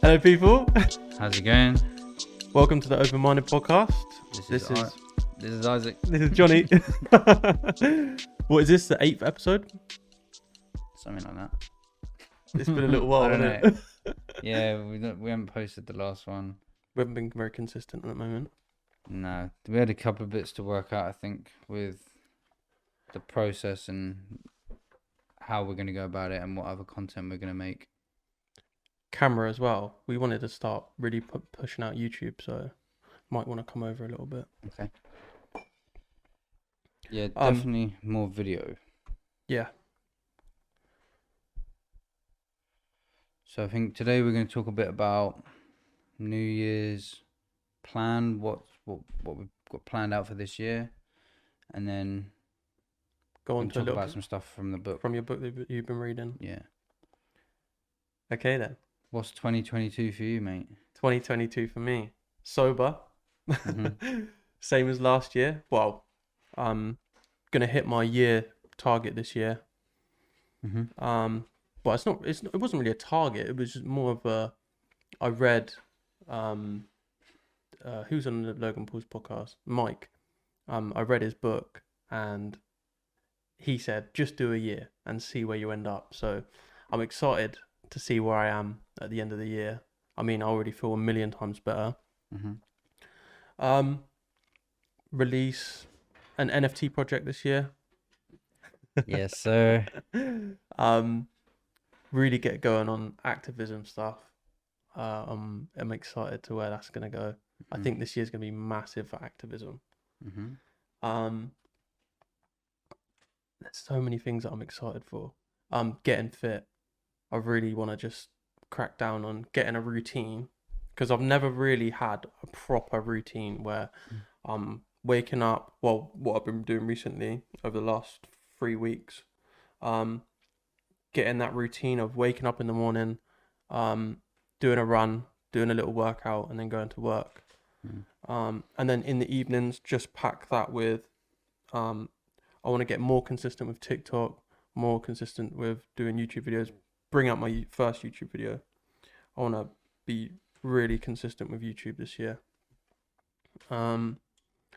Hello, people. How's it going? Welcome to the Open Minded Podcast. This is Isaac. This is Johnny. What is this? The 8th episode? Something like that. It's been a little while, I don't hasn't know. it? Yeah, we haven't posted the last one. We haven't been very consistent at the moment. No, we had a couple of bits to work out, I think, with the process and how we're going to go about it and what other content we're going to make. Camera as well. We wanted to start really pushing out YouTube, so might want to come over a little bit. Okay. Yeah, definitely more video. Yeah. So I think today we're going to talk a bit about New Year's plan, what we've got planned out for this year, and then Go on we'll to a talk little about bit some stuff from the book. from your book that you've been reading. Yeah. Okay then. What's 2022 for you, mate? 2022 for me. Sober. Mm-hmm. Same as last year. Well, I'm gonna hit my year target this year. Mm-hmm. But it wasn't really a target. It was just more of a. I read, who's on the Logan Paul's podcast? Mike. I read his book and he said just do a year and see where you end up. So I'm excited to see where I am at the end of the year. I mean, I already feel 1,000,000 times better. Mm-hmm. Release an NFT project this year. Yes, sir. Really get going on activism stuff. I'm excited to where that's gonna go. I think this year's gonna be massive for activism. Mm-hmm. There's so many things that I'm excited for. Getting fit. I really want to just crack down on getting a routine because I've never really had a proper routine where I'm waking up. Well, what I've been doing recently over the last 3 weeks, getting that routine of waking up in the morning, doing a run, doing a little workout, and then going to work. And then in the evenings, just pack that with. I want to get more consistent with TikTok, more consistent with doing YouTube videos. Bring out my first YouTube video. I want to be really consistent with YouTube this year.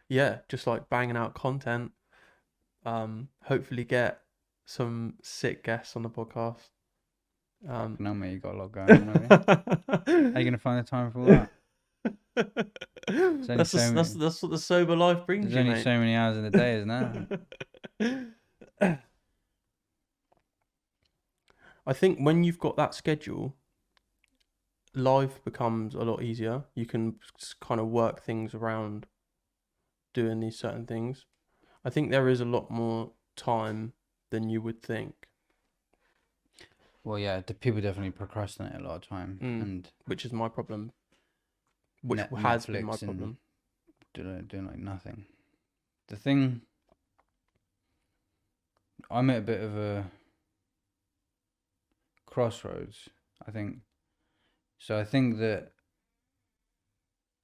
Yeah, just like banging out content. Hopefully get some sick guests on the podcast. No, mate, you got a lot going on, haven't you? How are you gonna find the time for all that? That's what the sober life brings There's you, only mate. so many hours in the day, isn't there? I think when you've got that schedule, life becomes a lot easier. You can kind of work things around doing these certain things. I think there is a lot more time than you would think. Well, yeah, people definitely procrastinate a lot of time, and which is my problem. Which has Netflix been my problem. Doing like nothing. The thing, I'm at a bit of a crossroads, I think. So I think that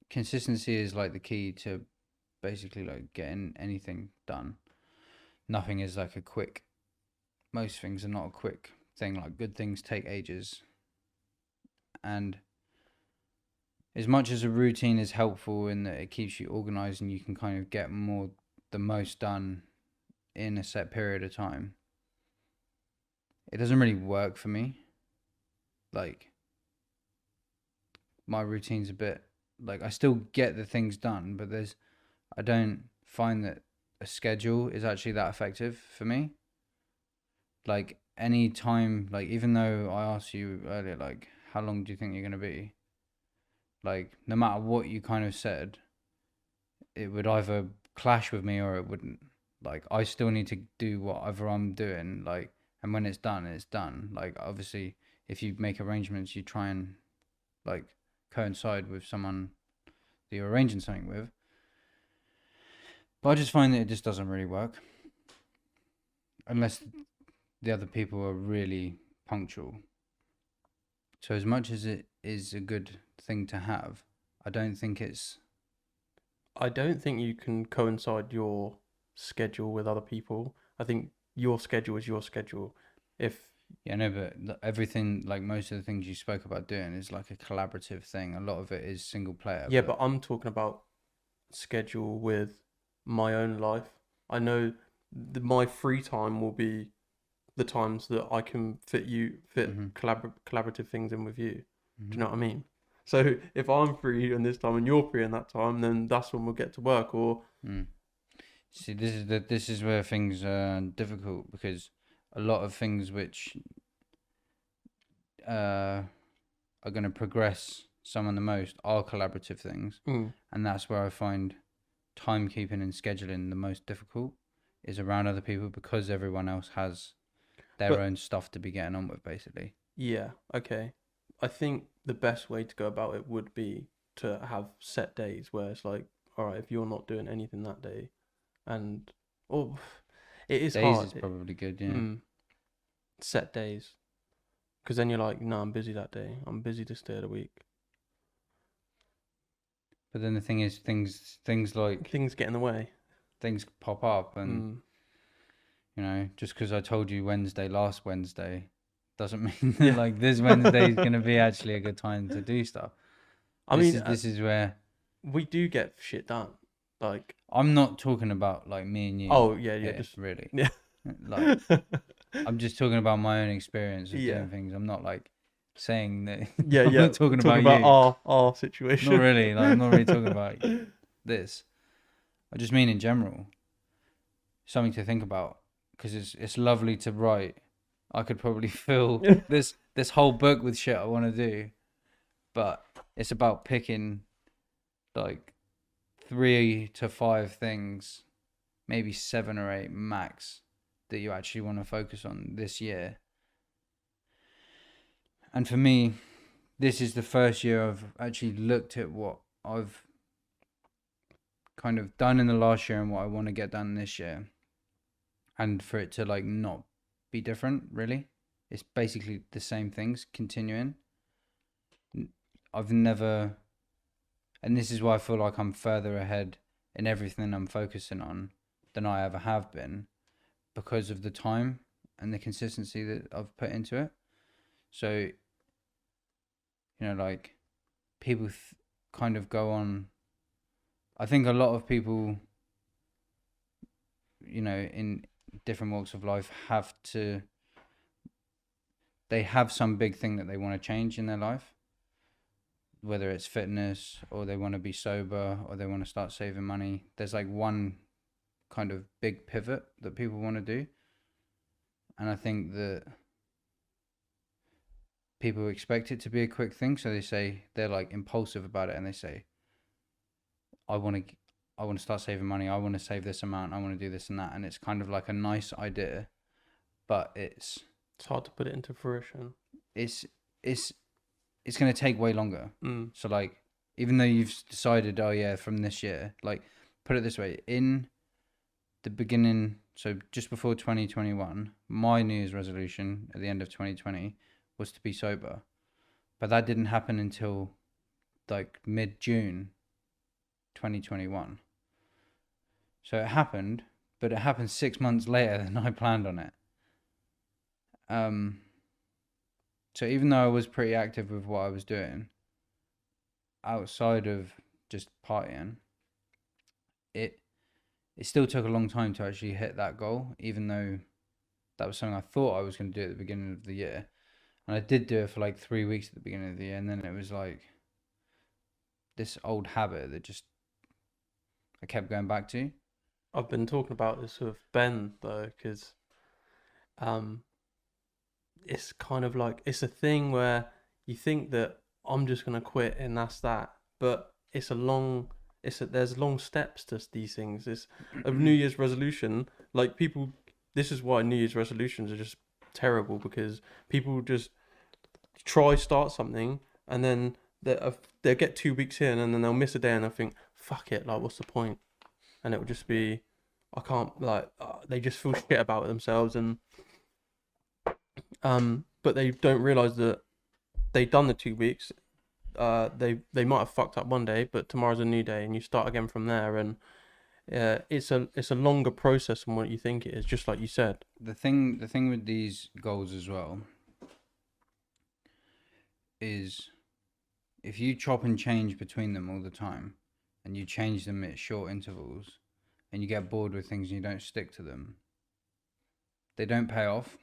consistency is like the key to basically like getting anything done. Nothing is like a quick, most things are not a quick thing. Like good things take ages. And as much as a routine is helpful in that it keeps you organized and you can kind of get the most done in a set period of time, it doesn't really work for me. Like, my routine's a bit, like, I still get the things done, but I don't find that a schedule is actually that effective for me. Like, any time, like, even though I asked you earlier, like, how long do you think you're going to be? Like, no matter what you kind of said, it would either clash with me or it wouldn't. Like, I still need to do whatever I'm doing, like, and when it's done, it's done. Like, obviously, if you make arrangements, you try and, like, coincide with someone that you're arranging something with. But I just find that it just doesn't really work. Unless the other people are really punctual. So as much as it is a good thing to have, I don't think you can coincide your schedule with other people. I think your schedule is your schedule. If Yeah, no, but everything, like most of the things you spoke about doing, is like a collaborative thing. A lot of it is single player. Yeah, but I'm talking about schedule with my own life. I know my free time will be the times that I can fit Mhm. collaborative things in with you. Do you Mhm. know what I mean? So if I'm free in this time and you're free in that time, then that's when we'll get to work. Or Mm. See, this is where things are difficult, because a lot of things which are going to progress someone the most are collaborative things, and that's where I find timekeeping and scheduling the most difficult, is around other people, because everyone else has their but own stuff to be getting on with, basically. yeah, okay. I think the best way to go about it would be to have set days where it's like, all right, if you're not doing anything that day, and oh, it is Days hard. is probably good, yeah. Set days, because then you're like, no, I'm busy that day. I'm busy this day of the week. But then the thing is, things like Things get in the way. things pop up, and just because I told you last Wednesday, doesn't mean that Yeah. like this Wednesday is gonna be actually a good time to do stuff. I This mean, is this is where we do get shit done. Like, I'm not talking about like me and you. oh yeah, yeah, Here, just really. yeah, Like, I'm just talking about my own experience of yeah, doing things. I'm not like saying that. yeah, I'm yeah. not talking Talking about about you. our situation. Not really. Like, I'm not really talking about this. I just mean in general, something to think about, because it's lovely to write. I could probably fill this whole book with shit I want to do, but it's about picking like 3 to 5 things, maybe 7 or 8 max, that you actually want to focus on this year. And for me, this is the first year I've actually looked at what I've kind of done in the last year and what I want to get done this year, and for it to like not be different, really. It's basically the same things continuing. I've never, and this is why I feel like I'm further ahead in everything I'm focusing on than I ever have been, because of the time and the consistency that I've put into it. So, like, people kind of go on. I think a lot of people, in different walks of life, they have some big thing that they want to change in their life, whether it's fitness, or they want to be sober, or they want to start saving money. There's like one kind of big pivot that people want to do. And I think that people expect it to be a quick thing. So they're like impulsive about it, and they say, I want to start saving money. I want to save this amount. I want to do this and that. And it's kind of like a nice idea, but it's hard to put it into fruition. It's going to take way longer. So like, even though you've decided, oh yeah, from this year, like, put it this way, in the beginning, so just before 2021, my New Year's resolution at the end of 2020 was to be sober. But that didn't happen until like mid-June 2021. So it happened, but it happened 6 months later than I planned on it. So even though I was pretty active with what I was doing, outside of just partying, it still took a long time to actually hit that goal, even though that was something I thought I was going to do at the beginning of the year. And I did do it for like 3 weeks at the beginning of the year, and then it was like this old habit that just I kept going back to. I've been talking about this with Ben though, because it's kind of like, it's a thing where you think that I'm just gonna quit and that's that, but there's long steps to these things. It's a New Year's resolution. Like, people, this is why New Year's resolutions are just terrible, because people just start something, and then they'll get 2 weeks in, and then they'll miss a day, and they'll think, fuck it, like, what's the point? And it will just be, I can't, like, they just feel shit about themselves, and but they don't realize that they've done the 2 weeks. They might have fucked up one day, but tomorrow's a new day, and you start again from there. And Yeah, it's a longer process than what you think it is. Just like you said. The thing with these goals as well is if you chop and change between them all the time, and you change them at short intervals, and you get bored with things and you don't stick to them, they don't pay off.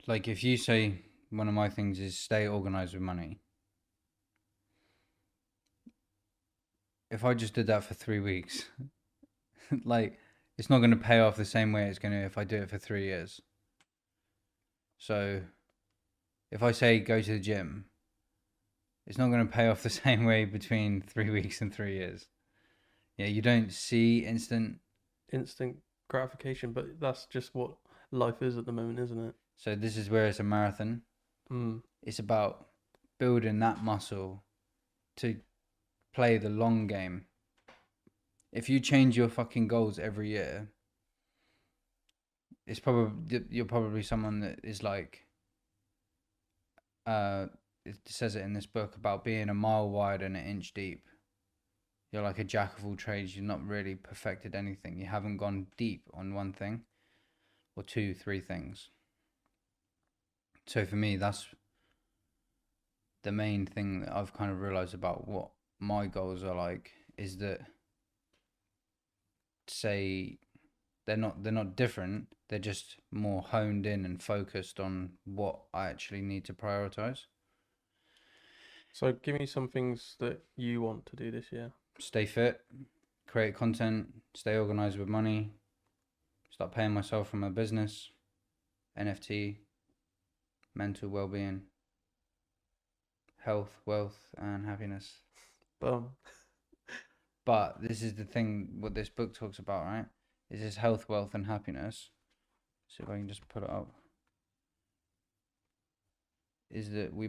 Like if you say one of my things is stay organized with money. If I just did that for 3 weeks, like it's not going to pay off the same way it's going to if I do it for 3 years. So if I say go to the gym, it's not going to pay off the same way between 3 weeks and 3 years. Yeah, you don't see instant gratification, but that's just what life is at the moment, isn't it? So this is where it's a marathon. It's about building that muscle to play the long game. If you change your fucking goals every year, you're probably someone that is like, it says it in this book about being a mile wide and an inch deep. You're like a jack of all trades. You've not really perfected anything. You haven't gone deep on one thing or 2, 3 things. So for me, that's the main thing that I've kind of realized about what my goals are like, is that, say, they're not different. They're just more honed in and focused on what I actually need to prioritize. So give me some things that you want to do this year. Stay fit, create content, stay organized with money, start paying myself from my business, NFT, mental well-being, health, wealth, and happiness. Boom. But this is the thing, what this book talks about, right? Is this health, wealth, and happiness. See if I can just put it up. Is that we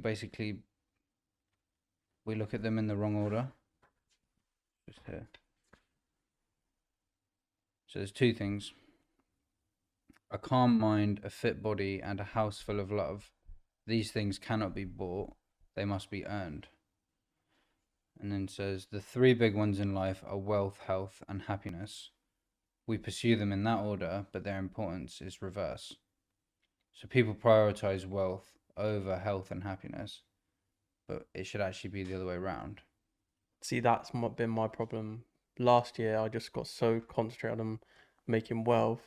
look at them in the wrong order. Just here. So there's 2 things. A calm mind, a fit body, and a house full of love. These things cannot be bought. They must be earned. And then says the 3 big ones in life are wealth, health, and happiness. We pursue them in that order, but their importance is reverse. So people prioritize wealth over health and happiness, but it should actually be the other way around. See, that's been my problem. Last year, I just got so concentrated on making wealth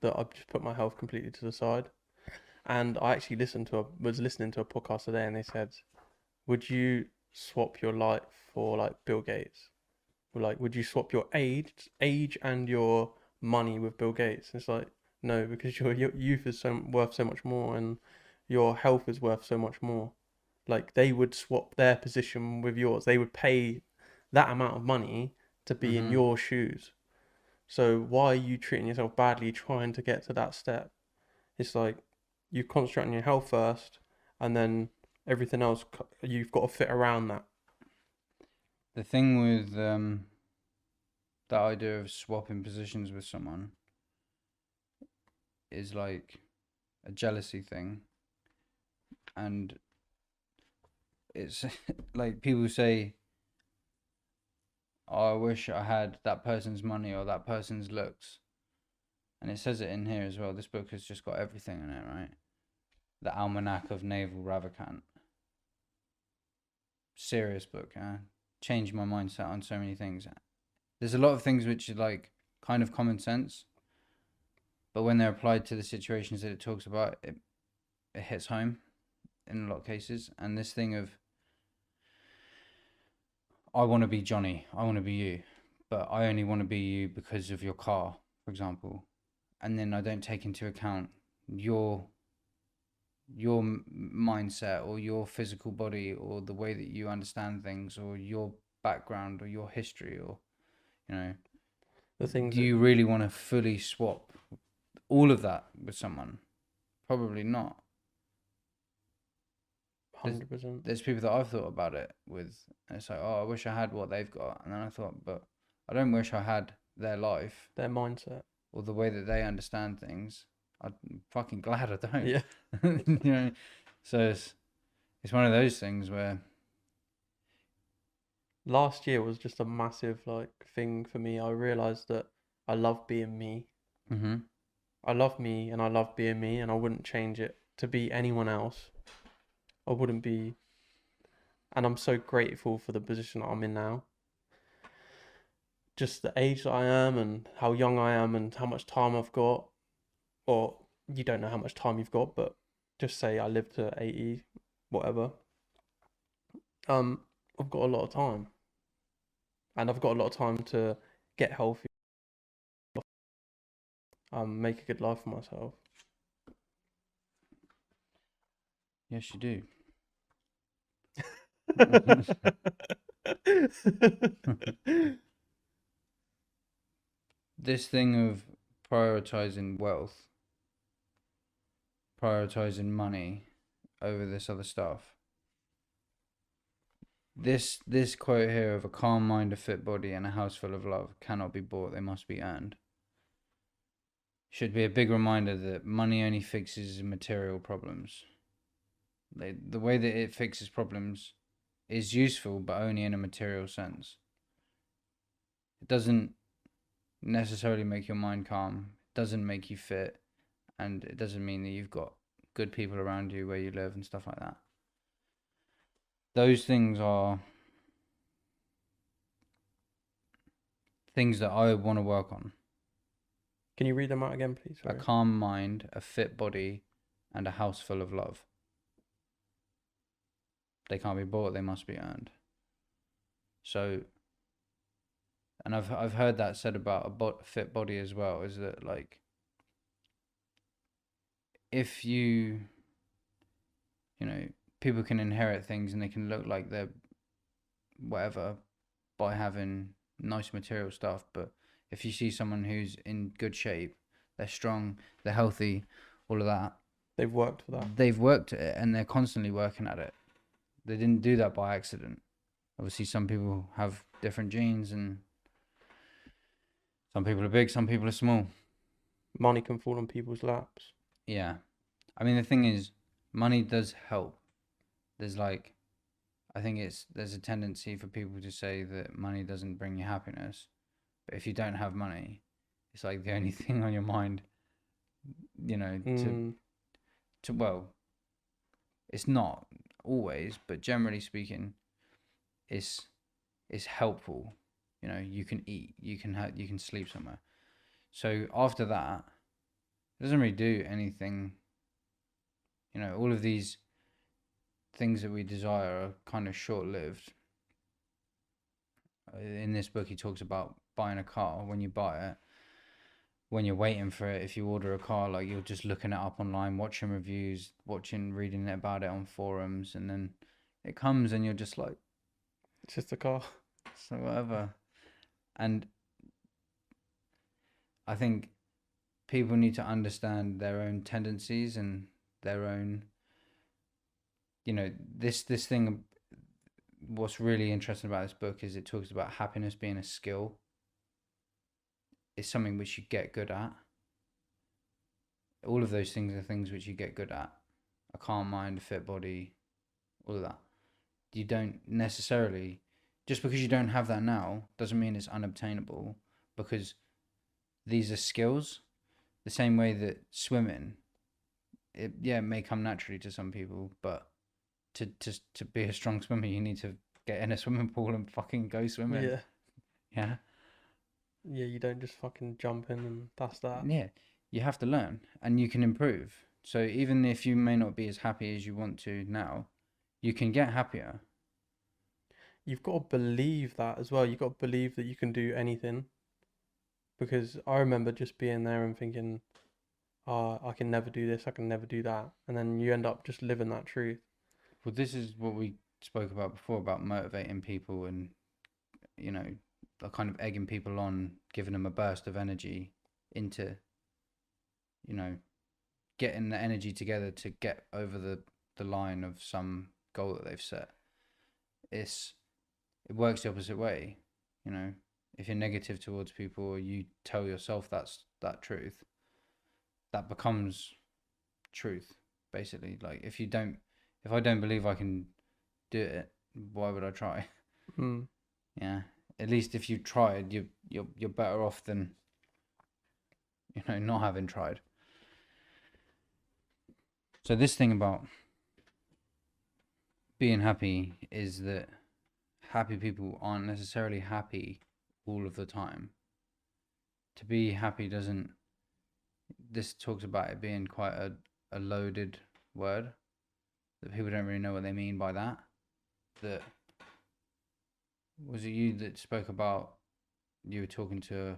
that I've just put my health completely to the side. And I actually was listening to a podcast today, and they said, would you swap your life for like Bill Gates? Like, would you swap your age and your money with Bill Gates? And it's like, no, because your youth is worth so much more, and your health is worth so much more. Like, they would swap their position with yours. They would pay that amount of money to be in your shoes. So why are you treating yourself badly trying to get to that step? It's like you concentrate on your health first, and then everything else you've got to fit around that. The thing with that idea of swapping positions with someone is like a jealousy thing, and it's like people say, oh, I wish I had that person's money or that person's looks. And it says it in here as well. This book has just got everything in it, right? The Almanac of Naval Ravikant. Serious book, changed my mindset on so many things. There's a lot of things which are like kind of common sense, but when they're applied to the situations that it talks about, it hits home in a lot of cases. And this thing of, I want to be Johnny, I want to be you, but I only want to be you because of your car, for example. And then I don't take into account your mindset or your physical body or the way that you understand things or your background or your history, or, you know, the things. Do you really want to fully swap all of that with someone? Probably not. 100%. There's people that I've thought about it with, and it's like, oh, I wish I had what they've got. And then I thought, but I don't wish I had their life, their mindset, or the way that they understand things. I'm fucking glad I don't. Yeah. You know, so it's one of those things where last year was just a massive like thing for me. I realized that I love being me. Mm-hmm. I love me and I love being me, and I wouldn't change it to be anyone else. I wouldn't be, and I'm so grateful for the position that I'm in now. Just the age that I am and how young I am and how much time I've got, or you don't know how much time you've got, but just say I live to 80, whatever. Um, I've got a lot of time, and I've got a lot of time to get healthy, make a good life for myself. Yes, you do. This thing of prioritizing wealth, prioritizing money over this other stuff. This quote here of a calm mind, a fit body, and a house full of love cannot be bought, they must be earned. Should be a big reminder that money only fixes material problems. The way that it fixes problems is useful, but only in a material sense. It doesn't necessarily make your mind calm, it doesn't make you fit, and it doesn't mean that you've got good people around you where you live and stuff like that. Those things are things that I want to work on. Can you read them out again, please? A Sorry. calm mind, a fit body, and a house full of love. They can't be bought, they must be earned. So, and I've heard that said about a fit body as well, is that like, if you know, people can inherit things and they can look like they're whatever by having nice material stuff, but if you see someone who's in good shape, they're strong, they're healthy, all of that, They've worked for that. they've worked at it and they're constantly working at it. They didn't do that by accident. Obviously, some people have different genes, and some people are big, some people are small. Money can fall on people's laps. Yeah. I mean, the thing is, money does help. There's like, I think there's a tendency for people to say that money doesn't bring you happiness. But if you don't have money, it's like the only thing on your mind, you know, well, it's not always, but generally speaking, it's helpful. You know, you can eat, you can sleep somewhere. So after that, it doesn't really do anything. You know, all of these things that we desire are kind of short-lived. In this book, he talks about buying a car. When you buy it, when you're waiting for it, if you order a car, like you're just looking it up online, watching reviews, reading about it on forums, and then it comes and you're just like, it's just a car. So whatever. And I think people need to understand their own tendencies and their own, you know, this thing. What's really interesting about this book is it talks about happiness being a skill. It's something which you get good at. All of those things are things which you get good at. A calm mind, a fit body, all of that. You don't necessarily, just because you don't have that now, doesn't mean it's unobtainable, because these are skills. The same way that swimming, it may come naturally to some people, but to be a strong swimmer, you need to get in a swimming pool and fucking go swimming. Yeah. Yeah. Yeah, you don't just fucking jump in and that's that. Yeah, you have to learn and you can improve. So even if you may not be as happy as you want to now, you can get happier. You've got to believe that as well. You've got to believe that you can do anything. Because I remember just being there and thinking, I can never do this, I can never do that. And then you end up just living that truth. Well, this is what we spoke about before, about motivating people and, you know, kind of egging people on, giving them a burst of energy into, you know, getting the energy together to get over the line of some goal that they've set. It works the opposite way, you know. If you're negative towards people, or you tell yourself that truth, that becomes truth, basically. Like if I don't believe I can do it, why would I try? Mm. Yeah. At least if you tried, you're better off than, not having tried. So this thing about being happy is that happy people aren't necessarily happy all of the time. To be happy doesn't. This talks about it being quite a loaded word, that people don't really know what they mean by that. That was it you that spoke about you were talking to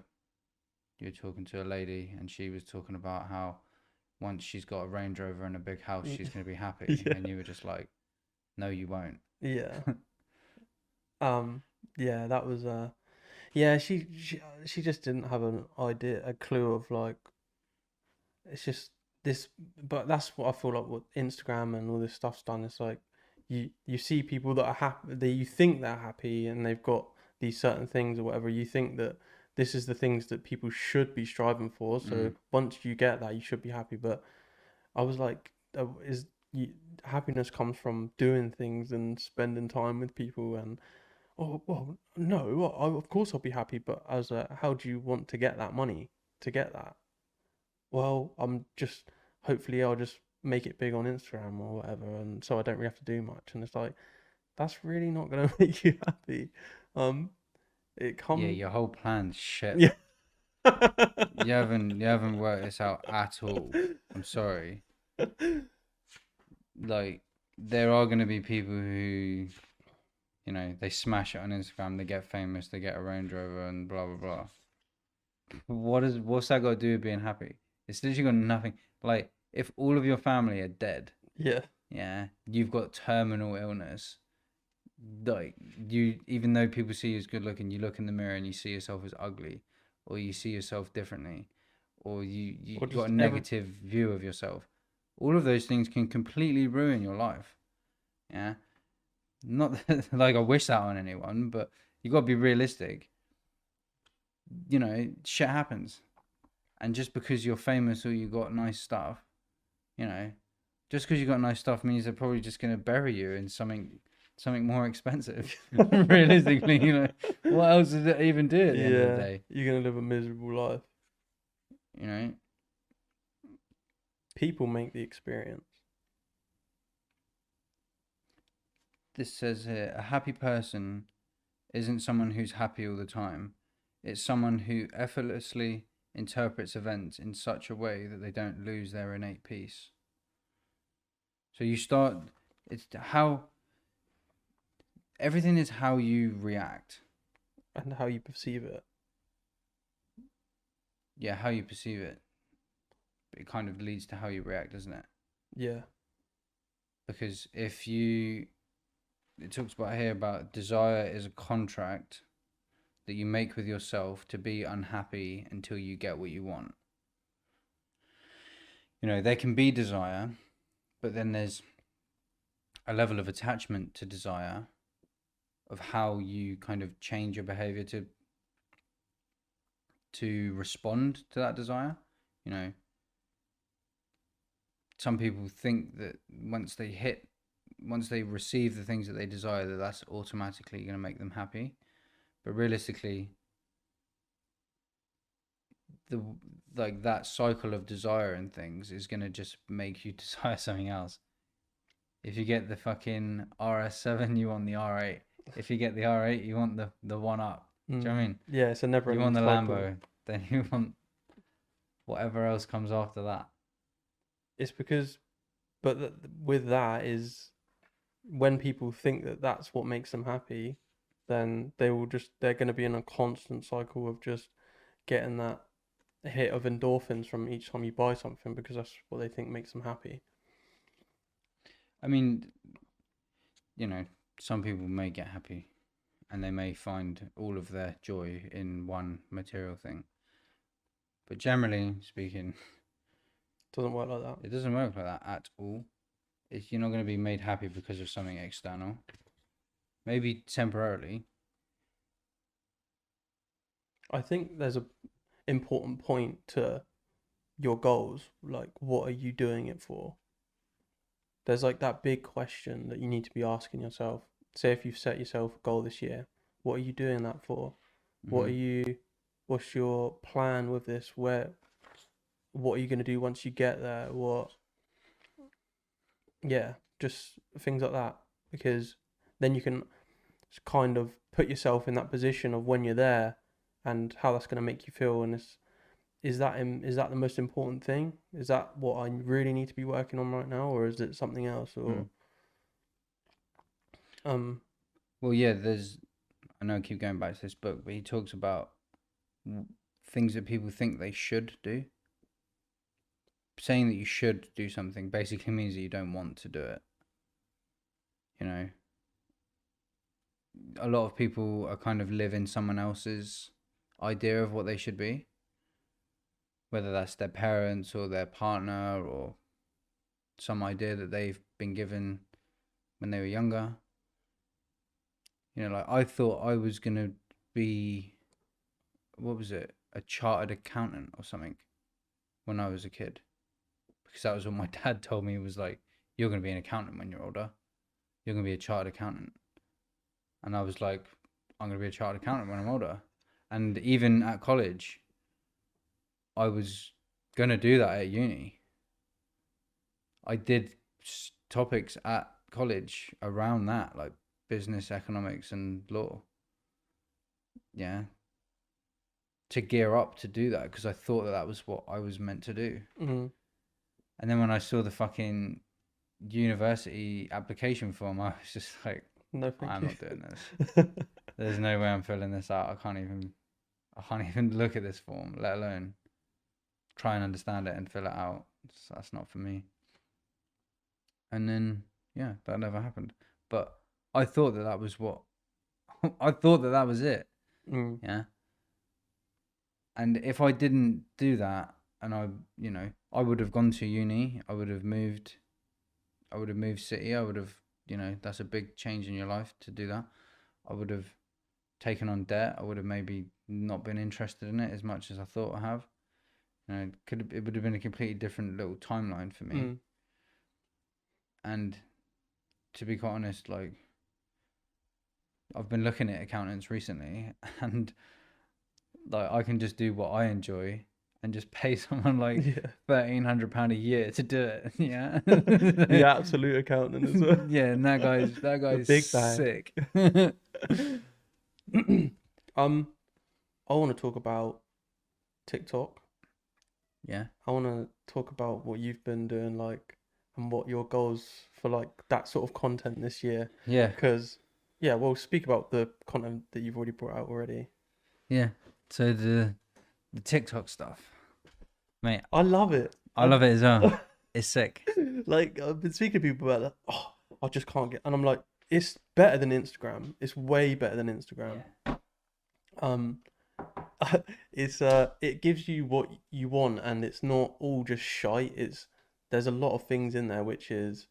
a lady and she was talking about how once she's got a Range Rover and a big house she's going to be happy, Yeah. and you were just like, no you won't. Yeah. Yeah, that was yeah, she just didn't have an idea, a clue of like, it's just this, but that's what I feel like what Instagram and all this stuff's done. It's like you see people that are happy, that you think they're happy and they've got these certain things or whatever. You think that this is the things that people should be striving for. So once you get that, you should be happy. But I was like, is you, happiness comes from doing things and spending time with people and oh well, no, of course I'll be happy, but as a, how do you want to get that money to get that? Well, I'm just hopefully I'll just make it big on Instagram or whatever, and so I don't really have to do much. And it's like that's really not gonna make you happy. Um, it Yeah, comes, your whole plan's shit. yeah. You haven't worked this out at all. I'm sorry. Like, there are going to be people who, they smash it on Instagram, they get famous, they get a Range Rover and blah blah blah. What's that got to do with being happy? It's literally got nothing. Like, if all of your family are dead, Yeah. yeah, you've got terminal illness. Like, you, even though people see you as good looking, you look in the mirror and you see yourself as ugly, or you see yourself differently, or you Or got just a negative view of yourself. All of those things can completely ruin your life. Yeah, not that, like I wish that on anyone, but you got to be realistic. Shit happens, and just because you're famous or you got nice stuff, you know, just because you got nice stuff means they're probably just gonna bury you in something more expensive. Realistically, what else does it even do at the end of the yeah, day? you're gonna live a miserable life. You know, People make the experience. this says here, a happy person isn't someone who's happy all the time. It's someone who effortlessly interprets events in such a way that they don't lose their innate peace. So you start, it's how, everything is how you react. And how you perceive it. Yeah, how you perceive it. It kind of leads to how you react, doesn't it? Yeah. Because it talks about here about desire is a contract that you make with yourself to be unhappy until you get what you want. There can be desire, but then there's a level of attachment to desire of how you kind of change your behavior to respond to that desire. Some people think that once they receive the things that they desire, that that's automatically going to make them happy. But realistically, that cycle of desire and things is going to just make you desire something else. If you get the fucking RS7, you want the R8. If you get the R8, you want the one up. Do you know what I mean? Yeah, it's a never You ending want the cycle. Lambo, then you want whatever else comes after that. It's because, but with that is when people think that that's what makes them happy, then they're going to be in a constant cycle of just getting that hit of endorphins from each time you buy something because that's what they think makes them happy. I mean, some people may get happy and they may find all of their joy in one material thing. But generally speaking, Doesn't work like that. it doesn't work like that at all. You're not going to be made happy because of something external. Maybe temporarily. I think there's a important point to your goals. Like, what are you doing it for? There's like that big question that you need to be asking yourself. Say if you've set yourself a goal this year, what are you doing that for? What are you? What's your plan with this? What are you gonna do once you get there? Yeah, just things like that, because then you can kind of put yourself in that position of when you're there, and how that's gonna make you feel, and is that the most important thing? Is that what I really need to be working on right now, or is it something else? Or Well, yeah, I know I keep going back to this book, but he talks about things that people think they should do. Saying that you should do something basically means that you don't want to do it. You know, a lot of people are kind of live in someone else's idea of what they should be, whether that's their parents or their partner or some idea that they've been given when they were younger. You know, like I thought I was going to be, what was it, a chartered accountant or something when I was a kid. Because that was what my dad told me. He was like, you're going to be an accountant when you're older. You're going to be a chartered accountant. And I was like, I'm going to be a chartered accountant when I'm older. And even at college, I was going to do that at uni. I did topics at college around that, like business, economics, and law. Yeah. To gear up to do that, because I thought that was what I was meant to do. mm-hmm. And then when I saw the fucking university application form, I was just like, no, thank I'm you. not doing this. There's no way I'm filling this out. I can't even look at this form, let alone try and understand it and fill it out. So that's not for me. And then, yeah, that never happened. But I thought that was what I thought that was it. Yeah. And if I didn't do that, and I would have gone to uni, I would have moved city, I would have, that's a big change in your life to do that. I would have taken on debt. I would have maybe not been interested in it as much as I thought I have. It would have been a completely different little timeline for me. And to be quite honest, like, I've been looking at accountants recently, and like I can just do what I enjoy and just pay someone like £1,300 a year to do it. Yeah, the absolute accountant as well. Yeah, and that guy's big sick. I want to talk about TikTok. Yeah, I want to talk about what you've been doing, like, and what your goals for like that sort of content this year. Yeah, because we'll speak about the content that you've already brought out already. Yeah, so the TikTok stuff, mate, I love it. I love it as well. It's sick. Like, I've been speaking to people about that. Oh, I just can't get, and I'm like, it's better than Instagram. It's way better than Instagram. It gives you what you want, and it's not all just shite. There's a lot of things in there which is,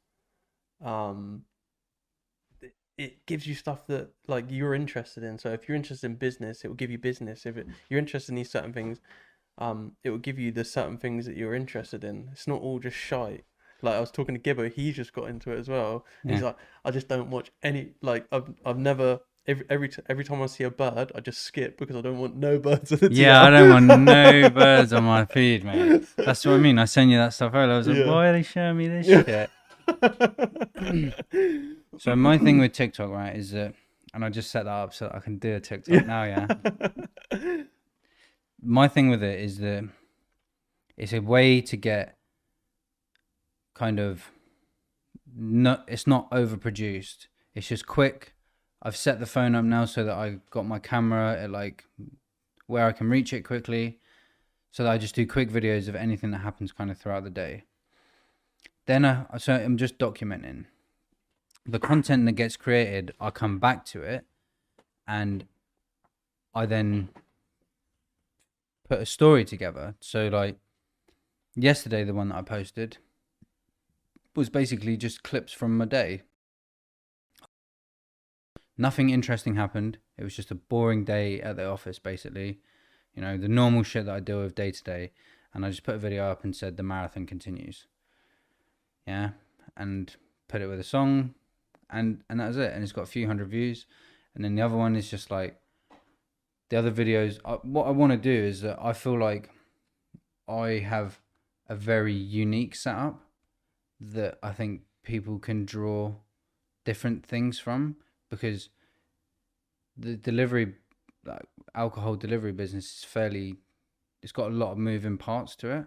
it gives you stuff that like you're interested in. So if you're interested in business, it will give you business. If you're interested in these certain things, it will give you the certain things that you're interested in. It's not all just shite. Like, I was talking to Gibbo, he just got into it as well. Yeah. He's like, I just don't watch any, like, I've never, every time I see a bird, I just skip because I don't want no birds on the TL. I don't want no birds on my feed, mate. That's what I mean. I send you that stuff earlier. I was like, why are they showing me this shit? So my thing with TikTok, right, is that, and I just set that up so that I can do a TikTok now, yeah. My thing with it is that it's a way to get kind of, it's not overproduced. It's just quick. I've set the phone up now so that I got my camera at like where I can reach it quickly, so that I just do quick videos of anything that happens kind of throughout the day. Then so I'm just documenting the content that gets created. I come back to it, and I then put a story together. So like yesterday, the one that I posted was basically just clips from my day. Nothing interesting happened. It was just a boring day at the office, basically. You know, the normal shit that I deal with day to day. And I just put a video up and said the marathon continues. Yeah. And put it with a song. And that was it. And it's got a few hundred views. And then the other one is just like the other videos. What I want to do is that I feel like I have a very unique setup that I think people can draw different things from, because the delivery, like alcohol delivery business is it's got a lot of moving parts to it.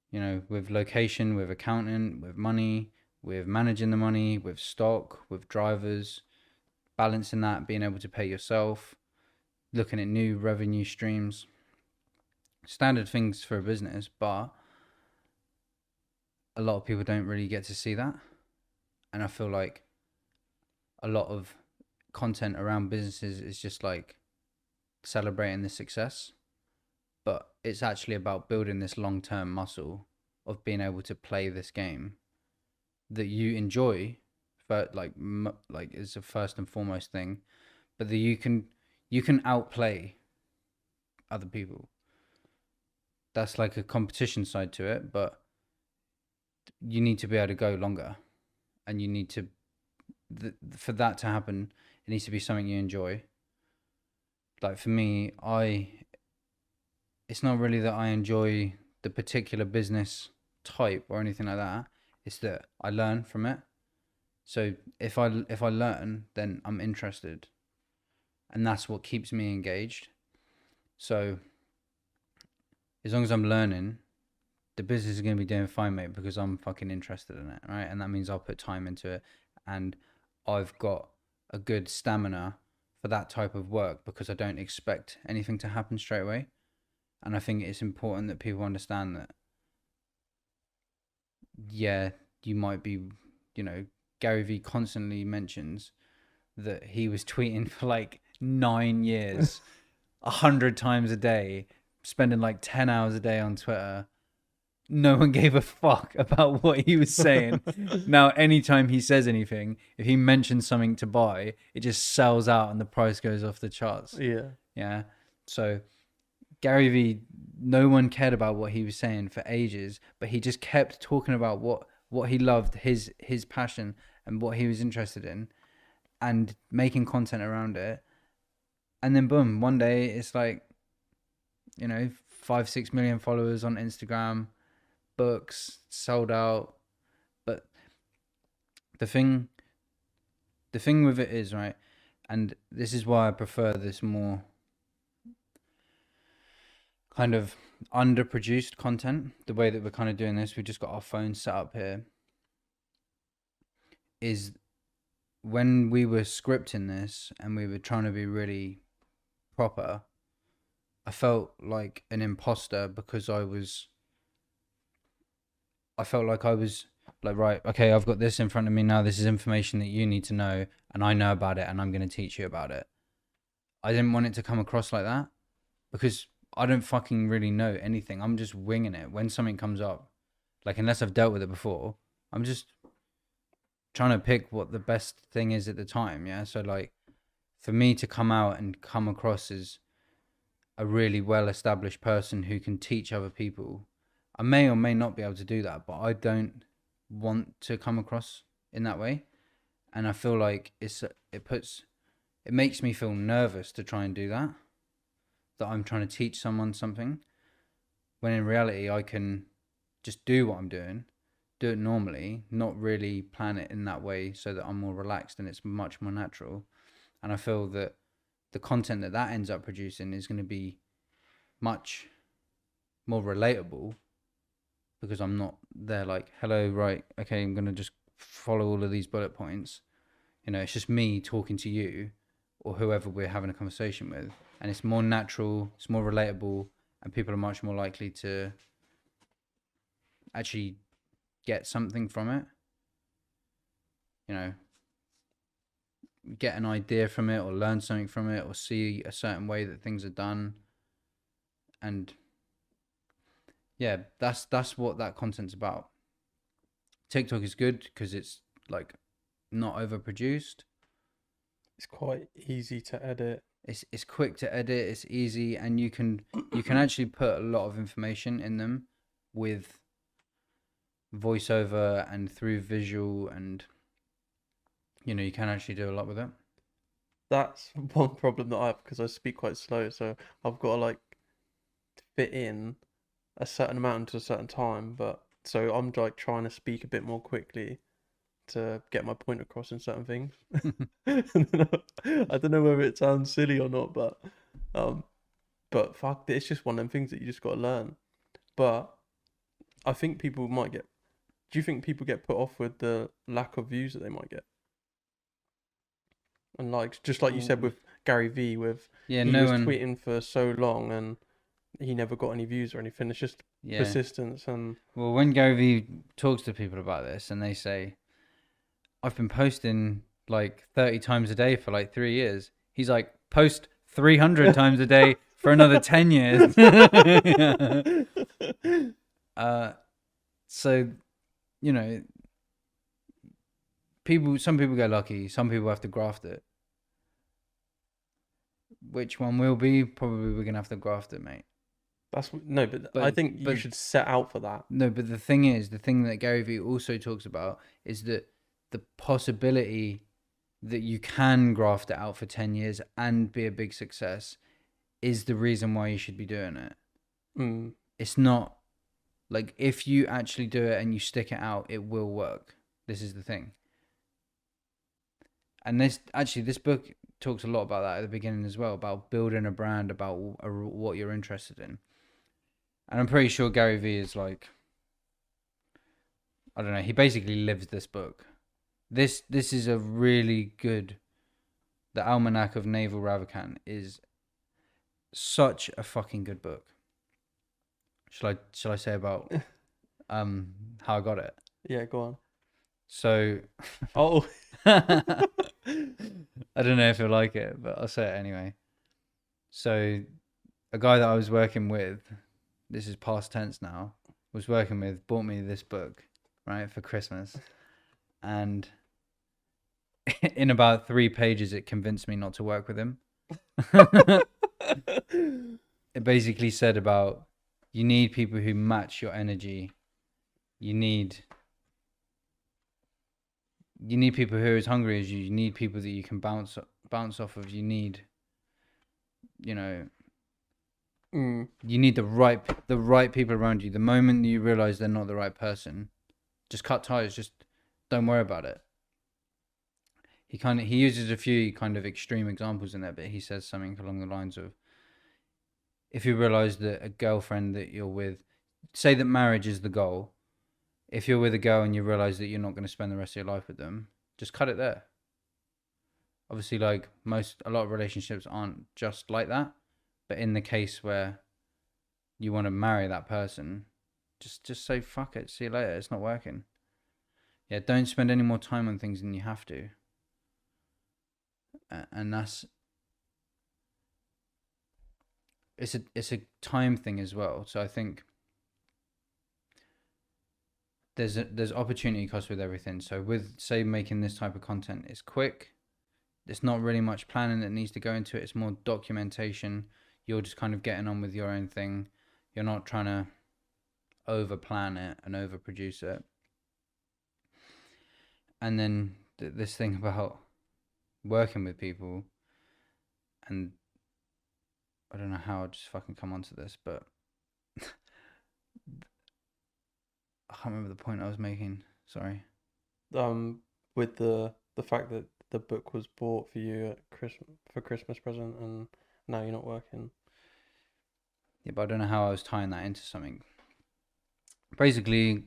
You know, with location, with accounting, with money, with managing the money, with stock, with drivers, balancing that, being able to pay yourself, looking at new revenue streams, standard things for a business, but a lot of people don't really get to see that. And I feel like a lot of content around businesses is just like celebrating the success, but it's actually about building this long-term muscle of being able to play this game that you enjoy, but like is the first and foremost thing, but that you can outplay other people. That's like a competition side to it, but you need to be able to go longer, and you need to for that to happen, it needs to be something you enjoy. Like for me, it's not really that I enjoy the particular business type or anything like that. It's that I learn from it. So if I learn, then I'm interested, and that's what keeps me engaged. So as long as I'm learning, the business is going to be doing fine, mate, because I'm fucking interested in it, right? And that means I'll put time into it, and I've got a good stamina for that type of work because I don't expect anything to happen straight away. And I think it's important that people understand that, yeah, you might be, Gary Vee constantly mentions that he was tweeting for like 9 years, 100 times a day, spending like 10 hours a day on Twitter. No one gave a fuck about what he was saying. Now, anytime he says anything, if he mentions something to buy, it just sells out and the price goes off the charts. Yeah. Yeah. So Gary Vee, no one cared about what he was saying for ages, but he just kept talking about what he loved, his passion, and what he was interested in, and making content around it. And then boom, one day it's like, 5-6 million followers on Instagram, books sold out. But the thing with it is, right, and this is why I prefer this more kind of underproduced content, the way that we're kind of doing this, we just got our phones set up here, is when we were scripting this and we were trying to be really proper, I felt like an imposter because I felt like I was like, right, okay, I've got this in front of me now. This is information that you need to know, and I know about it, and I'm going to teach you about it. I didn't want it to come across like that because I don't fucking really know anything. I'm just winging it when something comes up. Like, unless I've dealt with it before, I'm just trying to pick what the best thing is at the time. Yeah. So like, for me to come out and come across as a really well-established person who can teach other people, I may or may not be able to do that, but I don't want to come across in that way. And I feel like it makes me feel nervous to try and do that I'm trying to teach someone something, when in reality I can just do what I'm doing, do it normally, not really plan it in that way so that I'm more relaxed and it's much more natural. And I feel that the content that ends up producing is going to be much more relatable because I'm not there like, hello, right, okay, I'm going to just follow all of these bullet points. It's just me talking to you or whoever we're having a conversation with, and it's more natural, it's more relatable, and people are much more likely to actually get something from it. Get an idea from it or learn something from it or see a certain way that things are done. And yeah, that's what that content's about. TikTok is good because it's like not overproduced. It's quite easy to edit. It's quick to edit, it's easy, and you can actually put a lot of information in them with voiceover and through visual, and you can actually do a lot with it. that's one problem that I have because I speak quite slow, so I've got to like fit in a certain amount into a certain time, but so I'm like trying to speak a bit more quickly to get my point across in certain things. I don't know whether it sounds silly or not, um, but fuck, it's just one of them things that you just got to learn. But I think people might get. Do you think people get put off with the lack of views that they might get? And like just like you said Mm. with Gary V, with Yeah, he no was one. tweeting for so long and he never got any views or anything. It's just Yeah. persistence and Well, when Gary Vee talks to people about this, and they say, "I've been posting like 30 times a day for like 3 years," he's like, "Post 300 times a day for another 10 years." uh, so you know, some people get lucky, some people have to graft it. Which one will be? Probably we're gonna have to graft it, mate. no, but I think you But should set out for that. no, but the thing is, the thing that Gary Vee also talks about is that the possibility that you can graft it out for 10 years and be a big success is the reason why you should be doing it. Mm. It's not like if you actually do it and you stick it out, it will work. This is the thing. And this book talks a lot about that at the beginning as well, about building a brand, about what you're interested in. And I'm pretty sure Gary Vee is like, I don't know, he basically lives this book. This is a really good. The Almanac of Naval Ravikant is such a fucking good book. Shall I say about how I got it? Yeah, go on. So Oh, I don't know if you'll like it, but I'll say it anyway. So a guy that I was working with, this is past tense now, was working with, bought me this book, right, for Christmas. And in about 3 pages, it convinced me not to work with him. It basically said about you need people who match your energy. You need people who are as hungry as you. You need people that you can bounce off of. You need, you know, you need the right people around you. The moment you realize they're not the right person, just cut ties. Just don't worry about it. He uses a few kind of extreme examples in there, but he says something along the lines of, if you realize that a girlfriend that you're with, say that marriage is the goal. If you're with a girl and you realize that you're not going to spend the rest of your life with them, just cut it there. Obviously, like a lot of relationships aren't just like that, but in the case where you want to marry that person, just say fuck it, see you later, it's not working. Yeah, don't spend any more time on things than you have to. And it's a time thing as well. So I think there's opportunity cost with everything. So with, say, making this type of content, it's quick. There's not really much planning that needs to go into it. It's more documentation. You're just kind of getting on with your own thing. You're not trying to over plan it and over produce it. And then this thing about working with people, and I don't know how I just fucking come onto this, but I can't remember the point I was making. Sorry. With the fact that the book was bought for you at Christmas present, and now you're not working. Yeah, but I don't know how I was tying that into something. Basically,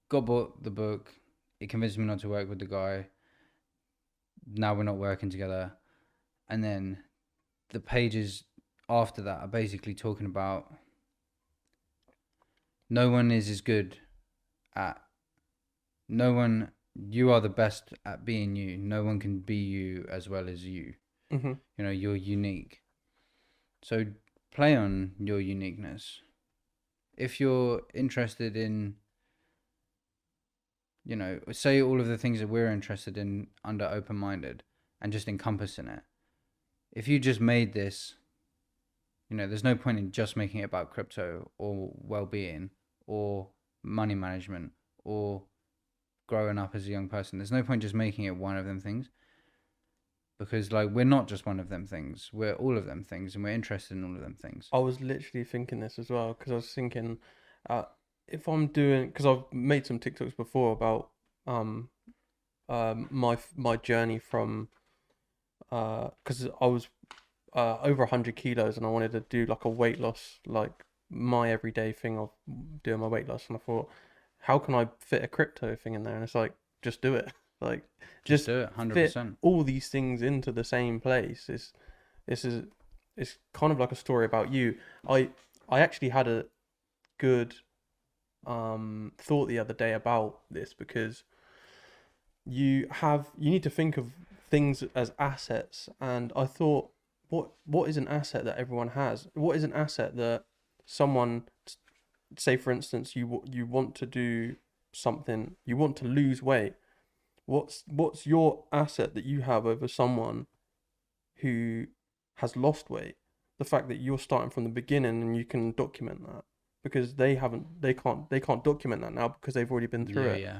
got bought the book. It convinced me not to work with the guy. Now we're not working together. And then the pages after that are basically talking about no one is as good at, you are the best at being you. No one can be you as well as you. Mm-hmm. You know, you're unique. So play on your uniqueness. If you're interested in, you know, say all of the things that we're interested in under open-minded and just encompassing it. If you just made this, you know, there's no point in just making it about crypto or well-being or money management or growing up as a young person. There's no point just making it one of them things. because like we're not just one of them things, we're all of them things, and we're interested in all of them things. I was literally thinking this as well because I was thinking, uh, if I'm doing, because I've made some TikToks before about um my journey from because I was over 100 kilos and I wanted to do like a weight loss, like my everyday thing of doing my weight loss, and I thought, how can I fit a crypto thing in there? And it's like, just do it, like Just just do it, fit 100%. all these things into the same place. This is it's kind of like a story about you. I I actually had a good thought the other day about this because you need to think of things as assets, and I thought, what is an asset that everyone has? What is an asset that someone, say for instance, you want to do something, you want to lose weight. What's your asset that you have over someone who has lost weight? The fact that you're starting from the beginning and you can document that, because they can't document that now because they've already been through Yeah, it. yeah.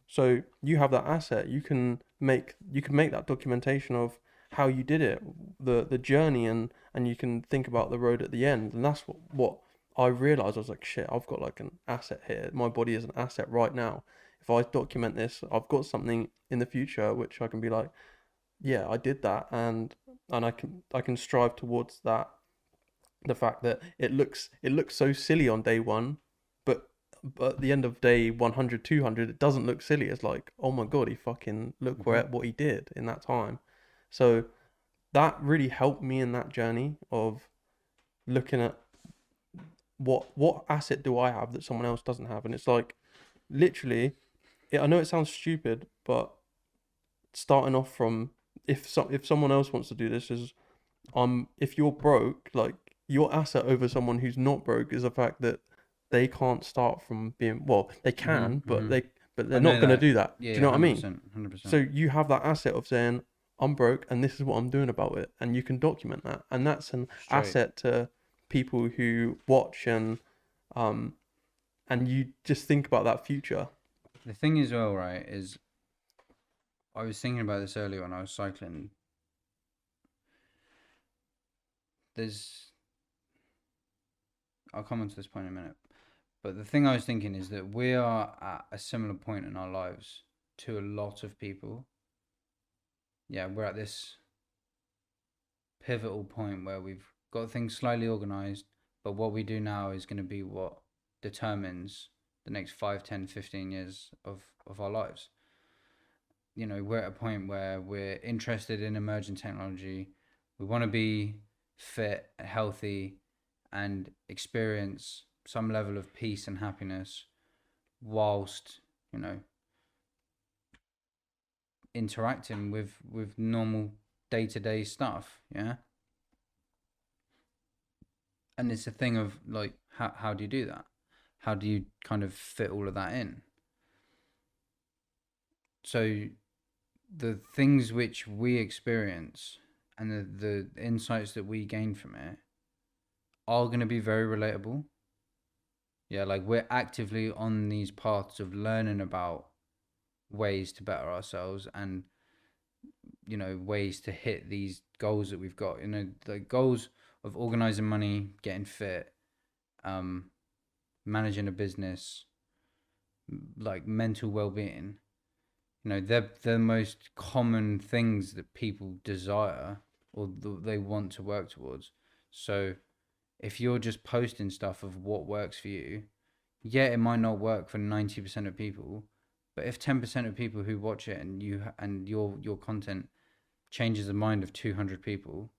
So you have that asset. You can make that documentation of how you did it, the journey, and you can think about the road at the end. And that's what I realized. I was like, shit, I've got like an asset here. My body is an asset right now. If I document this, I've got something in the future which I can be like, yeah, I did that, and I can strive towards that. The fact that it looks so silly on day one, but at the end of day 100, 200, it doesn't look silly. It's like, oh my god, he fucking look Hmm. what he did in that time. So that really helped me in that journey of looking at what asset do I have that someone else doesn't have. And it's like, literally, I know it sounds stupid, but starting off from, if someone else wants to do this, is if you're broke, like, your asset over someone who's not broke is the fact that they can't start from being, well, they Hmm. can, but Hmm. they're I not know going to that. do that. Yeah, Do you yeah, know what I hundred mean? percent, 100%. So you have that asset of saying, I'm broke and this is what I'm doing about it, and you can document that, and that's an Straight. asset to people who watch, um and you just think about that future. The thing as well, right, is I was thinking about this earlier when I was cycling. There's, I'll come on to this point in a minute. But the thing I was thinking is that we are at a similar point in our lives to a lot of people. Yeah, we're at this pivotal point where we've got things slightly organized, but what we do now is going to be what determines the next 5, 10, 15 years of our lives. You know, we're at a point where we're interested in emerging technology. We want to be fit, healthy, and experience some level of peace and happiness whilst, you know, interacting with normal day-to-day stuff. Yeah. And it's a thing of like, how do you do that? How do you kind of fit all of that in? So the things which we experience and the insights that we gain from it are going to be very relatable. Yeah, like we're actively on these paths of learning about ways to better ourselves, and you know, ways to hit these goals that we've got. You know, the goals of organizing money, getting fit, um managing a business, like mental well-being. You know, they're the most common things that people desire or they want to work towards. So if you're just posting stuff of what works for you, yeah, it might not work for 90% of people, but if 10% of people who watch it and your content changes the mind of 200 people,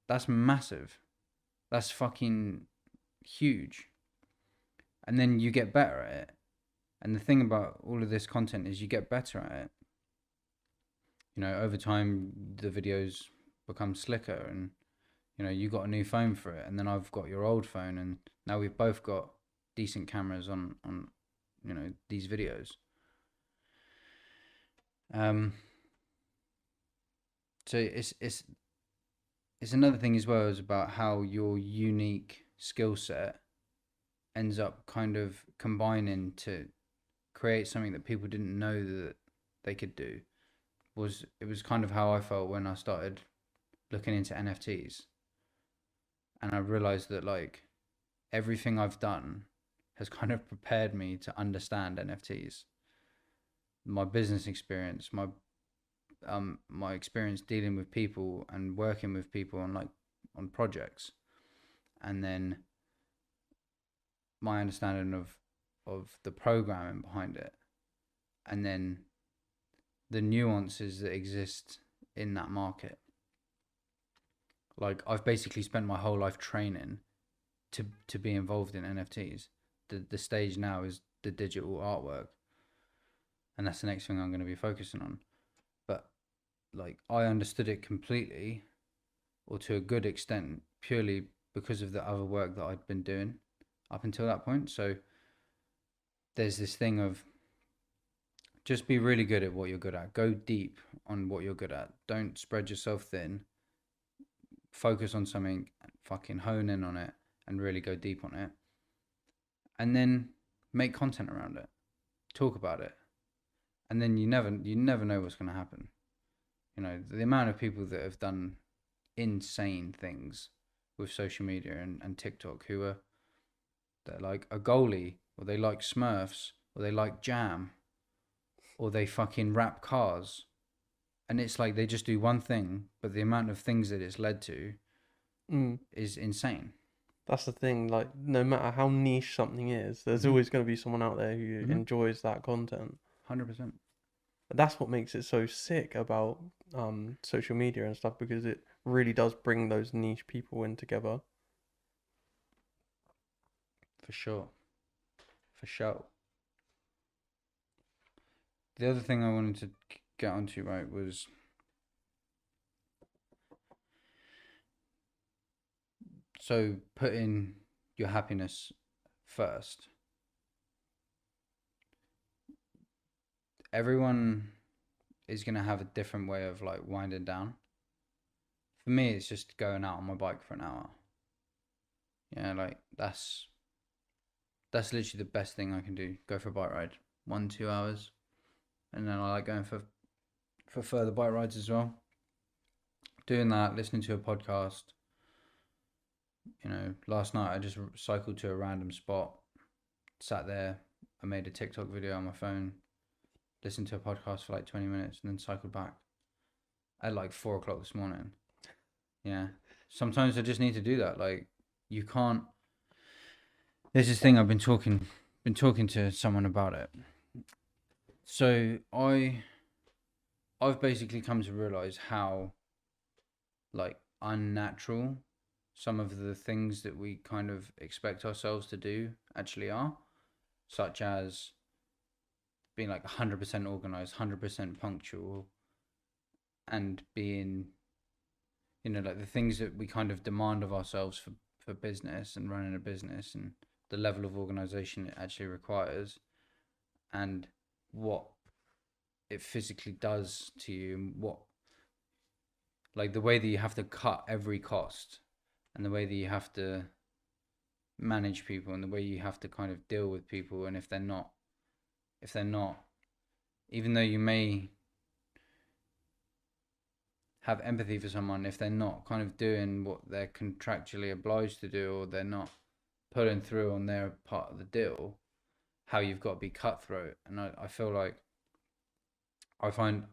that's massive. That's fucking huge. And then you get better at it. And the thing about all of this content is you get better at it. You know, over time the videos become slicker, and you know, you got a new phone for it, and then I've got your old phone, and now we've both got decent cameras on you know, these videos. Um so it's another thing as well, is about how your unique skill set ends up kind of combining to create something that people didn't know that they could do. it was kind of how I felt when I started looking into NFTs, and I realized that like everything I've done has kind of prepared me to understand NFTs. My business experience, my experience dealing with people and working with people on projects, and then my understanding of the programming behind it, and then the nuances that exist in that market. Like I've basically spent my whole life training to be involved in NFTs. The stage now is the digital artwork, and that's the next thing I'm going to be focusing on. But like I understood it completely, or to a good extent, purely because of the other work that I'd been doing up until that point. So there's this thing of just be really good at what you're good at. Go deep on what you're good at. Don't spread yourself thin. Focus on something, fucking hone in on it, and really go deep on it. And then make content around it. Talk about it. And then you never know what's going to happen. You know, the amount of people that have done insane things with social media and TikTok they're like a goalie, or they like Smurfs, or they like Jam, or they fucking rap cars. And it's like they just do one thing, but the amount of things that it's led to is insane. That's the thing, like no matter how niche something is, there's always going to be someone out there who enjoys that content. 100%. But that's what makes it so sick about social media and stuff, because it really does bring those niche people in together. For sure. The other thing I wanted to get onto, right, was so putting your happiness first. Everyone is going to have a different way of like winding down. For me, it's just going out on my bike for an hour. Yeah, like that's literally the best thing I can do. Go for a bike ride, 1-2 hours. And then I like going for further bike rides as well. Doing that, listening to a podcast. You know, last night I just cycled to a random spot, sat there, I made a TikTok video on my phone, listened to a podcast for like 20 minutes, and then cycled back at like 4 o'clock this morning. Yeah. Sometimes I just need to do that. Like, you can't. There's this thing I've been talking to someone about it. So I've basically come to realize how like unnatural some of the things that we kind of expect ourselves to do actually are, such as being like 100% organized, 100% punctual, and being, you know, like the things that we kind of demand of ourselves for business and running a business, and the level of organization it actually requires, and what it physically does to you, and what, like the way that you have to cut every cost, and the way that you have to manage people, and the way you have to kind of deal with people. And if they're not, even though you may have empathy for someone, if they're not kind of doing what they're contractually obliged to do, or they're not pulling through on their part of the deal, how you've got to be cutthroat. And I feel like I find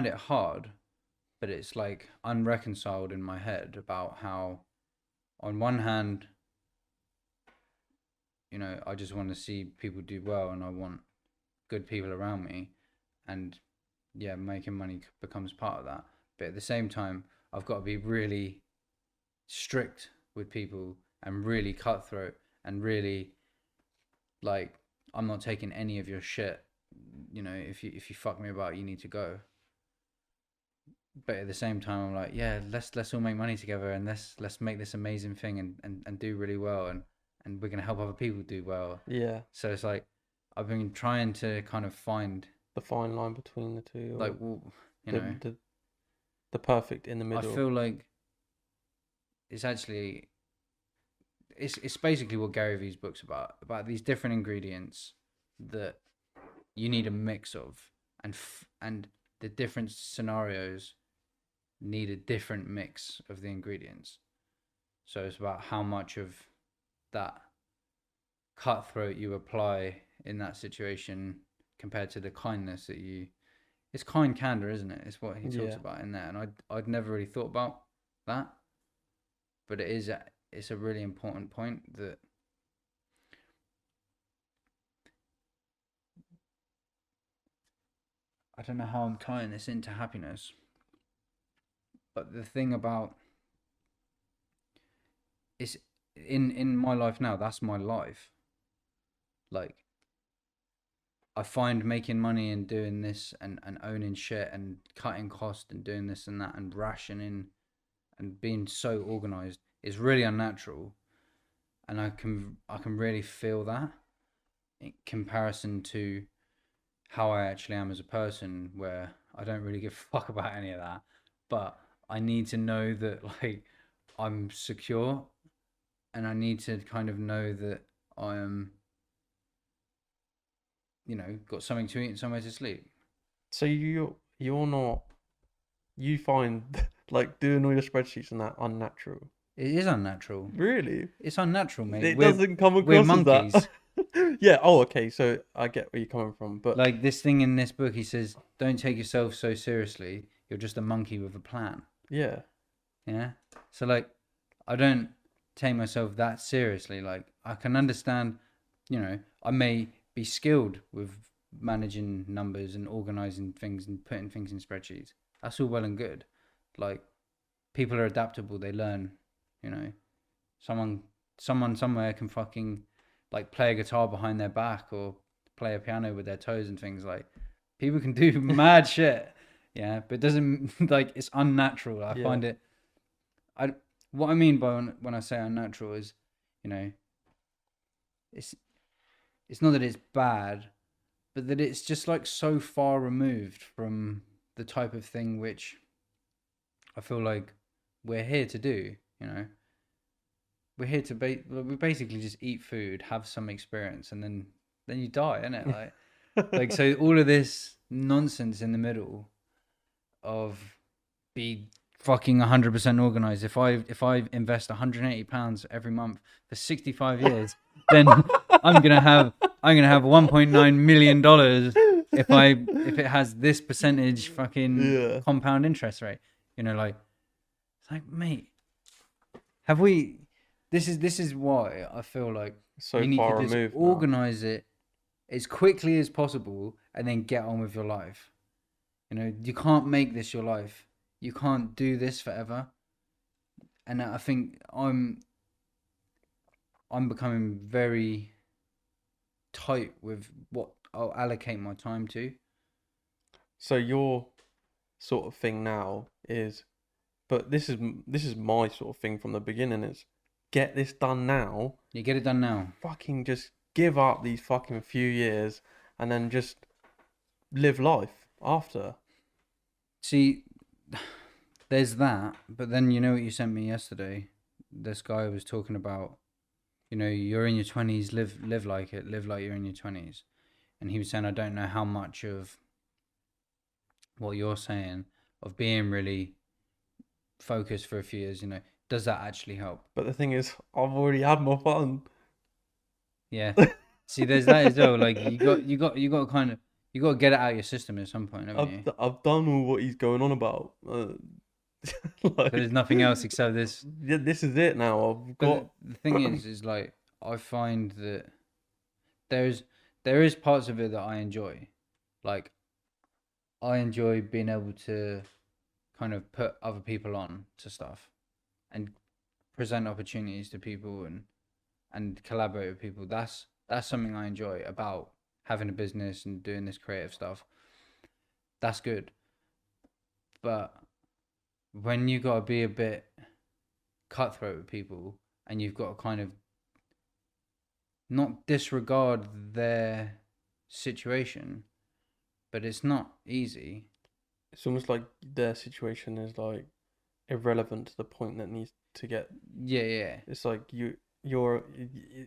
it hard, but it's like unreconciled in my head about how, on one hand, you know, I just want to see people do well, and I want good people around me, and yeah, making money becomes part of that. But at the same time, I've got to be really strict with people and really cutthroat, and really like, I'm not taking any of your shit. You know, if you fuck me about, you need to go. But at the same time, I'm like, yeah, let's all make money together, and let's make this amazing thing and do really well, and we're gonna help other people do well. Yeah. So it's like I've been trying to kind of find the fine line between the two, like, well, you know, the perfect in the middle. I feel like it's actually it's basically what Gary Vee's book's about these different ingredients that you need a mix of and the different scenarios need a different mix of the ingredients. So it's about how much of that cutthroat you apply in that situation compared to the kindness that you. It's kind candor, isn't it? It's what he talks about in there, and I'd never really thought about that, but it's a really important point that I don't know how I'm tying this into happiness, but the thing about it's in my life now, that's my life. Like, I find making money and doing this and owning shit and cutting cost and doing this and that and rationing and being so organized is really unnatural, and I can really feel that in comparison to how I actually am as a person, where I don't really give a fuck about any of that, but I need to know that like I'm secure, and I need to kind of know that I am, got something to eat and somewhere to sleep. So you're not, you find like doing all your spreadsheets and that unnatural? It is unnatural. Really? It's unnatural, mate. It doesn't come we're across as monkeys. that. Yeah. Oh, okay. So I get where you're coming from, but Like this thing in this book, he says, "Don't take yourself so seriously. You're just a monkey with a plan." yeah, Yeah. So like, I don't take myself that seriously. Like, I can understand, I may be skilled with managing numbers and organizing things and putting things in spreadsheets. That's all well and good. Like, people are adaptable. They learn, someone somewhere can fucking like play a guitar behind their back or play a piano with their toes and things. Like, people can do mad shit. Yeah. But it doesn't like, it's unnatural. I find it, what I mean by when I say unnatural is, it's not that it's bad, but that it's just like so far removed from the type of thing which I feel like we're here to do. We're here to we basically just eat food, have some experience, and then you die, isn't it? Like so all of this nonsense in the middle of be fucking 100% organized. If I invest £180 every month for 65 years, then I'm gonna have $1.9 million if it has this percentage fucking compound interest rate. Like, it's like, mate, have we? This is why I feel like so you need far to just removed organize it as quickly as possible and then get on with your life. You can't make this your life. You can't do this forever. And I think I'm becoming very tight with what I'll allocate my time to. So your sort of thing now is, but this is my sort of thing from the beginning is, get this done now. You get it done now. Fucking just give up these fucking few years and then just live life after. See, there's that, but then you know what you sent me yesterday? This guy was talking about, you're in your 20s, live like it, live like you're in your 20s. And he was saying, I don't know how much of what you're saying, of being really focused for a few years, does that actually help? But the thing is, I've already had my fun. Yeah. See, there's that as well. Like, you got to kind of, you got to get it out of your system at some point, haven't you? I've done all what he's going on about. Like, there's nothing else except this. Yeah, this is it now. I've got. The thing is like, I find that there is parts of it that I enjoy. Like, I enjoy being able to kind of put other people on to stuff and present opportunities to people and collaborate with people. That's something I enjoy about having a business and doing this creative stuff. That's good. But when you got to be a bit cutthroat with people and you've got to kind of not disregard their situation, but it's not easy. It's almost like their situation is like irrelevant to the point that needs to get. Yeah. It's like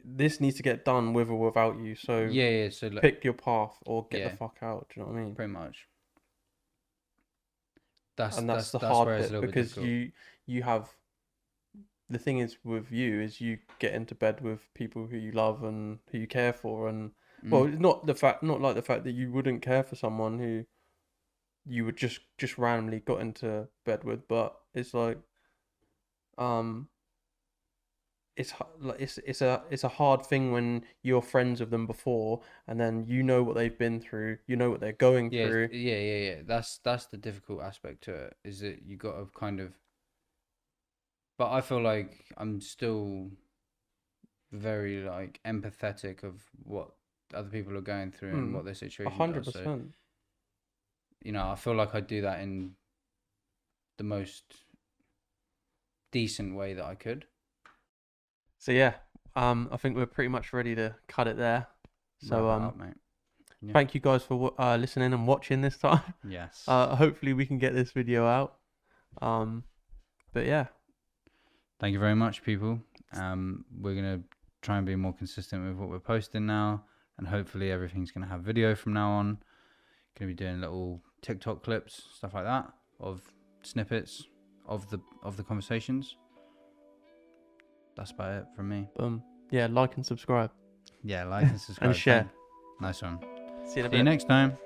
this needs to get done with or without you. So yeah. So like, pick your path or get the Yeah. fuck out. Do you know what I mean? pretty much. That's And that's the that's hard where it's a bit, little bit because difficult. you have, the thing is with you is you get into bed with people who you love and who you care for, and well, Mm. it's not like the fact that you wouldn't care for someone who you would just randomly got into bed with, but it's like um it's a hard thing when you're friends with them before, and then you know what they've been through, you know what they're going Yeah, through. yeah. That's the difficult aspect to it, is that you got to kind of. But I feel like I'm still very like empathetic of what other people are going through and what their situations are. So 100%. I feel like I do that in the most decent way that I could. So yeah, I think we're pretty much ready to cut it there. So Wrap it up, mate. Yeah. thank you guys for listening and watching this time. Yes. Hopefully we can get this video out. But yeah, Thank you very much, people. We're gonna try and be more consistent with what we're posting now, and hopefully everything's gonna have video from now on. Gonna be doing little TikTok clips, stuff like that, of snippets of the conversations. That's about it from me. yeah, like and subscribe Yeah, like and subscribe. and share. Nice one. See you in a See you bit. next time.